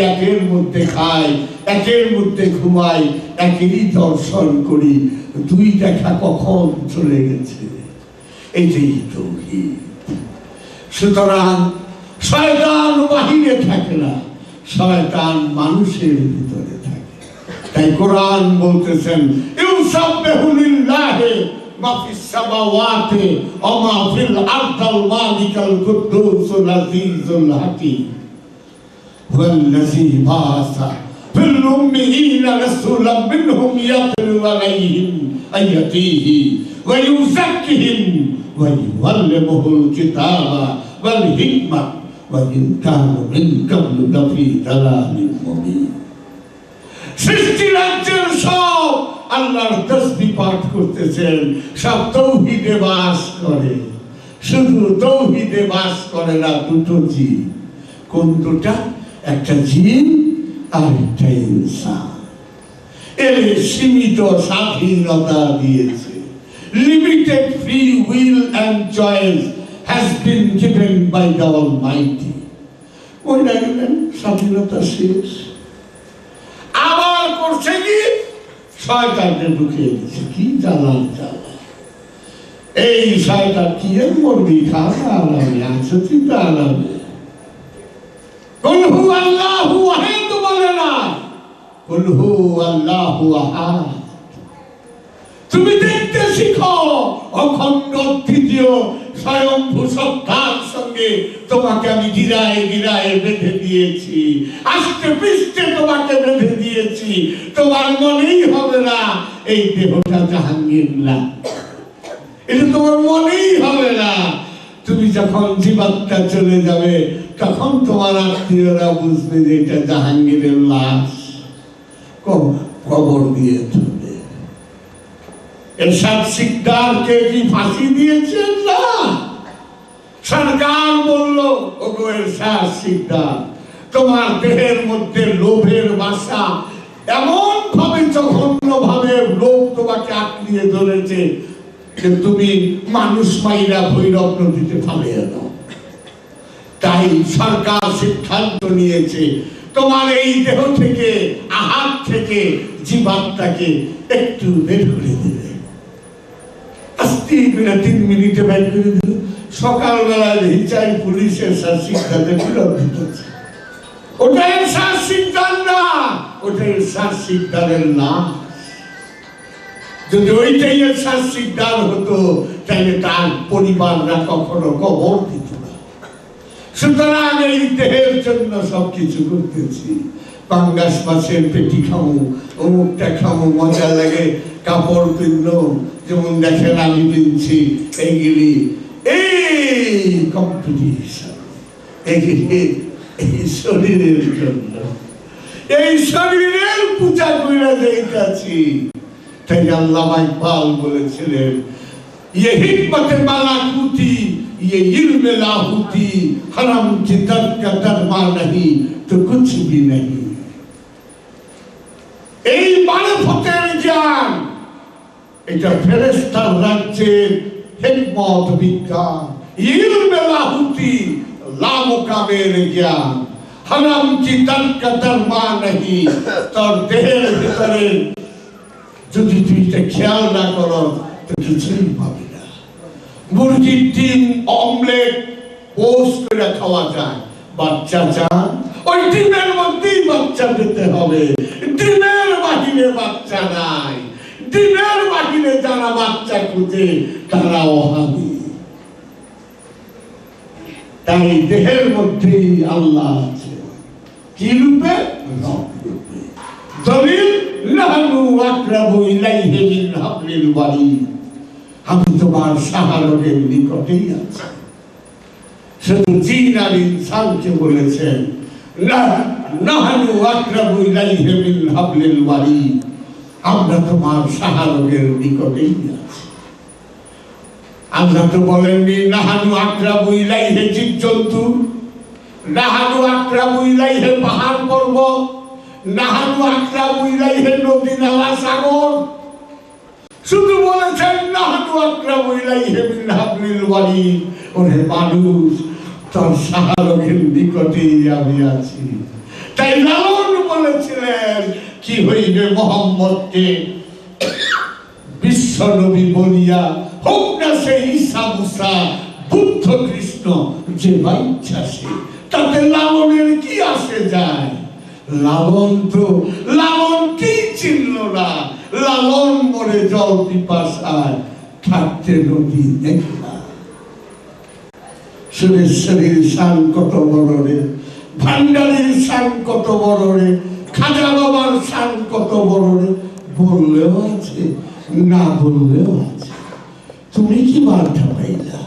একের মধ্যে খাই, একের মধ্যে ঘুমাই, একেরই দর্শন করি, দুই দেখা কখন চলে গেছে। এটাই তাওহীদ। সুতরাং শয়তান বাহিরে থাকে না, শয়তান মানুষের ভিতরে থাকে। তাই কোরআন বলতেছেন ইউসাব্বিহু লিল্লাহি মা ফিস সামাওয়াতি ওয়া মা ফিল আরদিল মালিকাল কুদ্দুসুল আজিজুল হাকীম ওয়াল্লাযী বা'আসা ফিল উম্মিয়িনা রাসূলাম মিনহুম ইয়াতলু আলাইহিম আয়াতিহি ওয়া ইউযাক্কিহিম ওয়া ইউআল্লিমুহুল কিতাবা ওয়াল হিকমা ওয়া ইন কানু মিন ক্বাবলু লাফি দালালিন মুবিন। সৃষ্টি রাজ্যের সব আল্লাহর তাসবিহ পাঠ করতেছেন, সব তাওহীদে বাস করে। শুধু তাওহীদে বাস করে না দুটো জীব। কোন দুটা? একটা জিন আর একটা ইনসান। এর সীমিত স্বাধীনতা দিয়েছে। Limited free will and choice has been given by the Almighty. ওই দেখলেন স্বাধীনতা শেষ। আবার করছে কি? শয়তানকে ঢুকিয়ে দিচ্ছে। কি জ্বালান জ্বালা! এই শয়তান কি মরবি খাওয়া আলামে আছে, চিন্তা আলামে। কুল হু আল্লাহু আহাদ বলে না, কুল হু আল্লাহু আহাদ। তুমি দেখতে শিখো অখণ্ড তৃতীয় স্বয়ংভূ সত্তার সঙ্গে তোমাকে আমি গিরায় গিরায় বেঁধে দিয়েছি, আস্তে পৃষ্ঠে তোমাকে বেঁধে দিয়েছি। তোমার মনেই হবে না এই দেহটা জাহাঙ্গীর না, এটা তোমার মনেই হবে না। তুমি যখন জীবাত্মা চলে যাবে তখন তোমার আত্মীয়রা বুঝবে যে এটা জাহাঙ্গীরের লাশ, কবর দিয়ে ধরবে। এরশাদ সিকদারকে কি ফাঁসি দিয়েছেন? না, সরকার বলল ওগো এরশাদ সিকদার, তোমার দেহের মধ্যে লোভের বাসা এমন ভাবে জঘন্য ভাবে লোভ তোমাকে আঁকড়িয়ে ধরেছে যে তুমি মানুষ মাইরা ভৈরব নদীতে ফালিয়ে দাও। তাই সরকার সিদ্ধান্ত নিয়েছে তোমার এই দেহ থেকে, আহাত থেকে জীবাত্মাকে একটু বের করে দেবে। আস্তে করে 3 মিনিটে বের করে দিল। সকালবেলায় হিচাই পুলিশের সিদ্ধান্তে ফিরত দিতেছে। ওটা এরশাদ সিকদার না, ওটা এরশাদ সিকদারের নাম। যদি ওইটাই এরশাদ সিকদার হতো তাহলে তার পরিবাররা কখনো কবর দিত না। সুতরাং এই দেহের জন্য সবকিছু করতেছি। পাঙ্গাস মাছের পেটি খামু, অমুকটা খামু, মজা লাগে, কাপড় কিনলো, যেমন দেখেন আমি কিনছি, এইগুলি এই কম্পিটিশন, এই শরীরের জন্য, এই শরীরের পূজা করে যাইতাছি। তাই আল্লামা ইকবাল বলেছিলেন ये हिकमत मालाकुती ये इल्म लाहुती हरम की दर का दरमा नहीं तो कुछ भी नहीं। এই মারফতের জ্ঞান এটা ফেরেশতার রাজ্যের হিকমত বিজ্ঞান। ইলমে লাহুতি লামুকামের জ্ঞান। হরম কি দর কা দরমা नहीं, তোর দেহের ভিতরে যদি তুই এটা খেয়াল না করো তো কিছুই পাবি না। মুরগির ডিম অমলেট পোস্ট করে খাওয়া যায়, বাচ্চা চান ওই ডিমের মধ্যেই বাচ্চা পেতে হবে। ডিমের বাহিরে বাচ্চা নাই, ডিমের বাহিরে যারা বাচ্চা খুঁজে তারা ওহাবি। তাই দেহের মধ্যেই আল্লাহ আছে। কি রূপে? রব রূপে। দলিল লাহনু আকরাবু ইলাইহি মিন হাবলিল ওয়ারিদ, আমি তোমার শাহরগের নিকটেই আছি। শুধু জিন আর ইনসানকে বলেছেন নাহনু আকরাবু ইলাইহি মিন হাবলিল ওয়ারিদ, আমরা তোমার শাহরগের নিকটেই আছি। আল্লাহ তো বলেননি নাহানু আকরাবু ইলাইহি জীবজন্তু, নাহানু আকরাবু ইলাইহি পাহাড় পর্বত, নাহানু আকরাবু ইলাইহি নদী নালা সাগর। শুধু বলেছেন নাহানু আকরাবু ইলাইহি মিন হাবলিল ওয়ারিদ, ওরে মানুষ তোর শাহরগের নিকটেই আমি আছি। তাই লালন বলেছিলেন কি হইবে মোহাম্মদকে বিশ্ব নবী বলিয়া, হোক না সে ঈসা মুসা বুদ্ধ কৃষ্ণ যে বাচ্চা সে, তাতে লালনের কি আসে যায়? লালন কি চিনল না? লালন মরে জল পিপাসায় থাকতে নদী দেখলা। সুরেশ্বরীর শান কত বড় রে, ভান্ডারীর শান কত বড় রে, খাজা বাবার শান কত বড় রে, বললেও আছে না বললেও আছে। তুমি কি বার্তা পাইলা?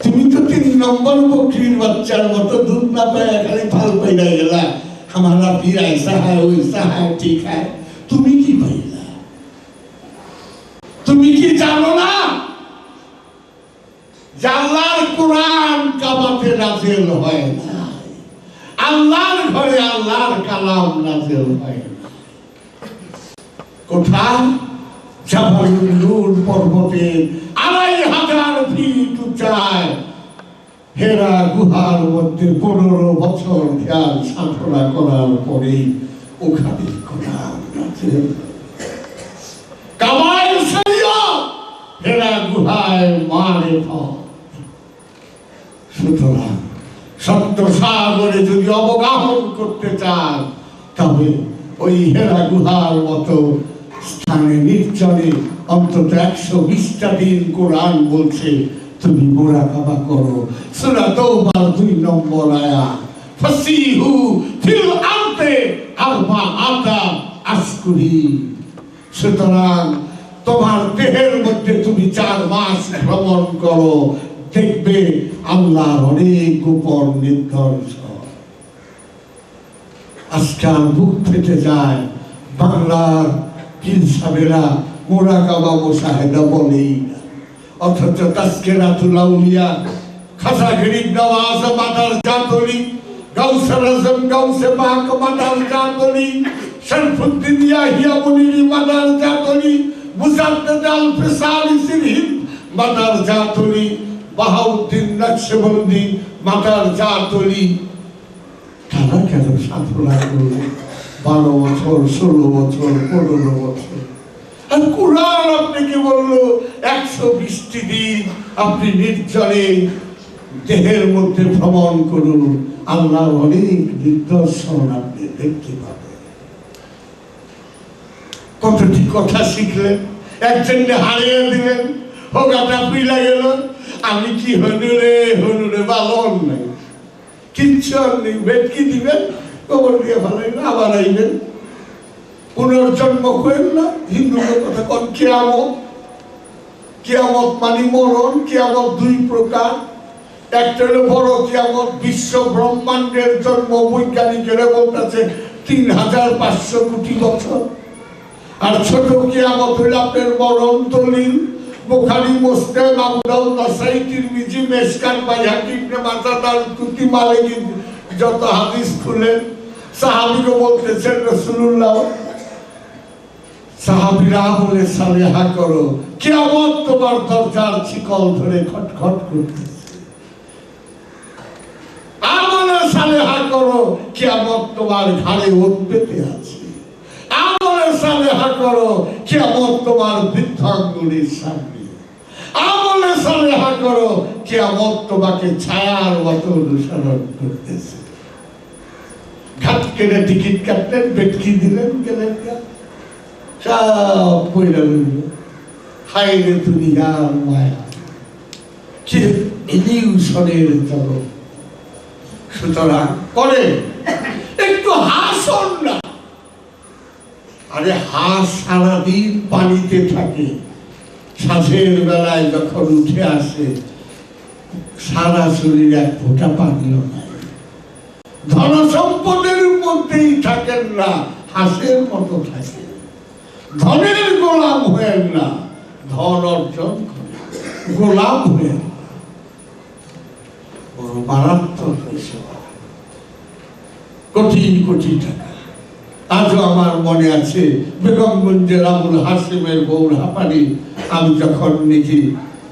তুমি তো 3 নম্বর বকরির বাচ্চার মতো দুধ না পায় খালি ফাল পাইলা গেলা, हमारा पीर ऐसा है वैसा है ठीक है। তুমি কি পাইলা? তুমি কি জানো না যে আল্লাহর কোরআন কাবাতে নাযিল হয় না, আল্লাহর ঘরে আল্লাহর কালাম নাযিল হয় না। কোথায়? জাবালুন নূর পর্বতের 2500 ফিট উচ্চায় হেরা গুহার মধ্যে 15 বছর ধ্যান সাধনা করার পরে ওখানে কোরআন নাযিল। কামাল শরীয়ত হেরা গুহায় মারিফত। সুতরাং সত্য সাগরে যদি অবগাহন করতে চান, তবে ওই হেরা গুহার মতো স্থানে নির্জনে অন্তত 120টা দিন কোরআন বলছে তুমি মুরাকাবা করো। সূরা তাওবার 2 নম্বর আয়াত, ফাসিহু ফিল আরদি আরবাআতা আশকুরি। সুতরাং তোমার দেহের মধ্যে তুমি 4 মাস ভ্রমণ করো, দেখবে আল্লাহর অনেক গোপন নিদর্শন। আজকাল বুক ফেটে যায়, বাংলার পীর সাহেবেরা মুরাকাবা মুশাহেদা বলেই না, অথচ তাজকিরাতুল আউলিয়া, খাজা গরিব নওয়াজ মাদার জাতলি, গাউসে আজম গাউসে পাক মাদার জাতলি, শরফুদ্দিন ইয়াহিয়া মুনিরি মাদার জাতলি, মুজাদ্দিদ আল ফিসালি সিরহিন মাদার জাতলি, বাহাউদ্দিন নকশবন্দি মাদার জাতলি। তারা কেন সাধনা করলো 12 বছর, 16 বছর, 15 বছর? আর কোরআন আপনাকে বললো 120টি দিন আপনি নির্জনে দেহের মধ্যে ভ্রমণ করুন, আল্লাহর অনেক নিদর্শন আপনি দেখতে পাবেন। কতটি কথা শিখলেন, একজনকে হারিয়ে দিলেন, হোগাটা পিলা গেল। আমি কি হনুরে হনুরে বালন নাই, কিচ্ছু আর নেই। ভেটকি দিবেন, কবর দিয়ে ভালাইবেন, আবার আইবেন। পুনর্জন্ম করেন না, হিন্দুদের কথা কন কিয়ামত। কিয়ামত মানে মরণ। কিয়ামত 2 প্রকার। একটা হলো বড় কিয়ামত, বিশ্ব ব্রহ্মাণ্ডের জন্ম, বৈজ্ঞানিকেরা বলতেছে 3500 কোটি বছর। আর ছোট কিয়ামত হইল আপনার মরণ দলিল, বুখারী, মুসলিম, আবু দাউদ, নাসাই, তিরমিজি, মেশকাত, বাইহাকী, ইবনে মাজাহ, দারকুতনি, মালিকি, যত হাদিস খুলেন সাহাবীরা বলতেছেন রাসূলুল্লাহ, সাহাবীরা বলে সালেহা করো, কিয়ামত তোমার দরজার শিকল ধরে খটখট করতেছে। আমলে সালেহা করো, কিয়ামত তোমার ঘাড়ে ওঠ পেতে আছে। আমলে সালেহা করো, কিয়ামত তোমার বৃদ্ধাঙ্গুলির সামনে। আমলে সালেহা করো, কিয়ামত তোমাকে ছায়ার মতো অনুসরণ করতেছে। ঘাট কেটে টিকিট কাটলেন, বেটকি দিলেন, গেলেন, সব পয়লা রইল। হাইরে দুনিয়ার মায়া, কি ইলিউশনের জগৎ। সুতরাং করে একটু হাসন না। আরে হাঁস সারাদিন পানিতে থাকে, সাঁঝের বেলায় যখন উঠে আসে সারা শরীর 1 ফোঁটা পানিও নাই। ধন সম্পদের মধ্যেই থাকেন না, হাঁসের মতো থাকে। ধনের গোলাম হয়েন না, ধন অর্জন করে গোলাম হয়েন। বড় মারাত্মক বিষয়। কোটি কোটি টাকা। আজও আমার মনে আছে বেগমগঞ্জের আবুল হাসিমের বউর হাঁপানি। আমি যখন নিজে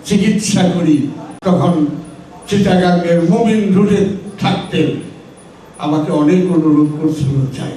চিকিৎসা করি তখন চিটাগাঙ্গের মুমিন রোডে থাকতেন আমাকে অনেক অনুরোধ করছিল চাই।